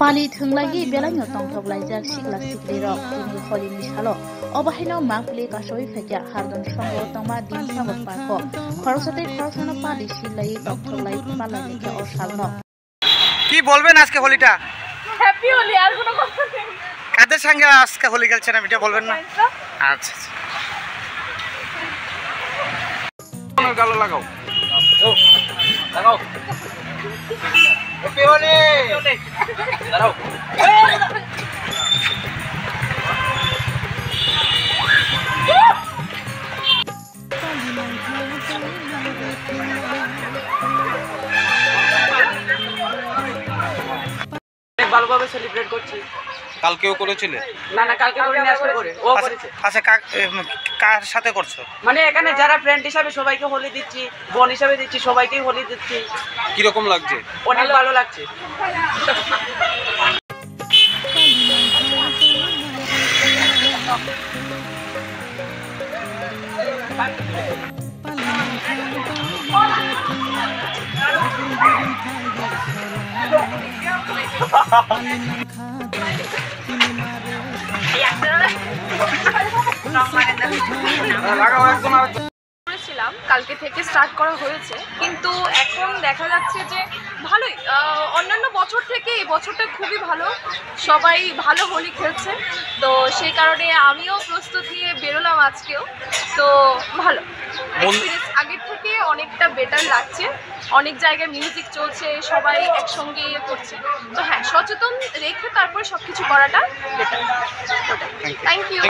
Pali thunglagi belangyo tongthoglai sikla siklirok tini holini salo obahino mapli kasoi phekya hardon songo tongma din sabot parko খরচতে খরচনা পালি সিলাই তংথোglai পালানি কে ও সালনো কি বলবেন আজকে হোলিটা happy Holi আর কোনো কথা নেই কাদের সঙ্গে আজকে হোলি খেলছেন এটা বলবেন না আচ্ছা আচ্ছা গালো লাগাও লাগাও হ্যাপি হোলি দাঁড়াও ভালোভাবে সেলিব্রেট করছি কালকেও করেছিলে না না কালকে করিনি আজকে করে ও করেছে আচ্ছা কার সাথে করছো মানে এখানে যারা ফ্রেন্ড হিসাবে সবাইকে হোলি দিচ্ছি বোন হিসাবে দিচ্ছি সবাইকেই হোলি দিচ্ছি কি রকম লাগছে অনেক ভালো লাগছে কালকে থেকে স্টার্ট করা হয়েছে কিন্তু এখন দেখা যাচ্ছে যে ভালোই অন্যান্য বছর থেকে এই বছরটা খুবই ভালো সবাই ভালো হোলি খেলছে তো সেই কারণে আমিও প্রস্তুত নিয়ে বেরোলাম আজকেও তো ভালো এক্সপিরিয়েন্স আগের থেকে অনেকটা বেটার লাগছে অনেক জায়গায় মিউজিক চলছে সবাই একসঙ্গে করছে তো হ্যাঁ সচেতন রেখে তারপরে সব কিছু করাটা বেটার থ্যাংক ইউ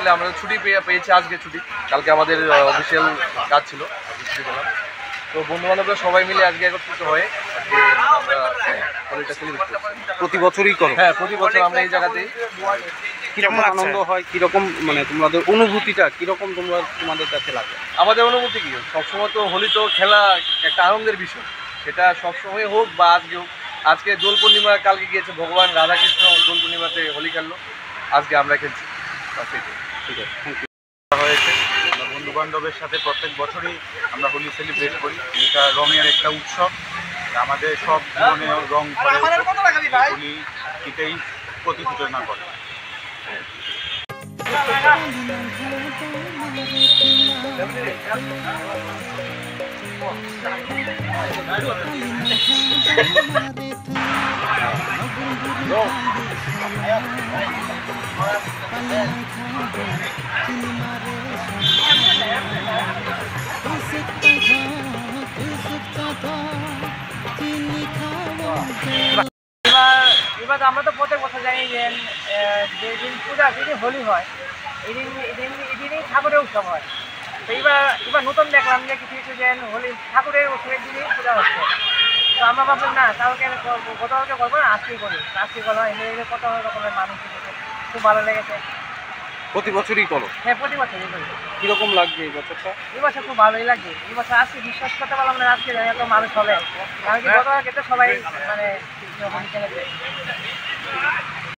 আমরা ছুটি পেয়েছি আজকে ছুটি কালকে আমাদের অফিসিয়াল কাজ ছিল তো বন্ধু বান্ধবরা সবাই মিলে আজকে একত্রিত হয়ে আমরা হোলিটা সেলিব্রেট করি প্রতি বছরই করো হ্যাঁ প্রতি বছর আমরা এই জায়গাতেই কিরকম আনন্দ হয় কিরকম মানে তোমাদের অনুভূতিটা কিরকম তোমাদের কাছে লাগে আমাদের অনুভূতি কি সবসময় তো হোলি তো খেলা একটা আনন্দের বিষয় সেটা সবসময় হোক বা আজকে হোক আজকে দোল পূর্ণিমা কালকে গিয়েছে ভগবান রাধাকৃষ্ণ দোল পূর্ণিমাতে হোলি খেললো আজকে আমরা খেলছি ঠিক আছে থ্যাংক ইউ হয়েছে আমরা বন্ধু বান্ধবের সাথে প্রত্যেক বছরই আমরা হোলি সেলিব্রেট করি এটা রঙের একটা উৎসব আমাদের সব জীবনে রং হোলি এটাই প্রতিসূচনা করে এবার আমরা তো প্রত্যেক বছর জানি যে যেদিন পূজা যেদিন হোলি হয় এদিনই ঠাকুরের উৎসব হয় তো এবার নতুন দেখলাম যে কিছু কিছু যে হোলি ঠাকুরের উৎসবের দিনই পূজা হচ্ছে তো আমরা ভাবলাম না কালকে গতকালকে করবো না আজকেই করি আজকে করা হয় কত রকমের মানুষ খুব ভালো লেগেছে প্রতি বছরই করো হ্যাঁ প্রতি বছরই করি কিরকম লাগছে এই বছরটা এই বছর খুব ভালোই লাগছে এই বছর আজকে বিশ্বাস করতে পারলাম না আজকে এত মানুষ হবে কারণ কি গতকালকে তো সবাই মানে হোলি খেলেছে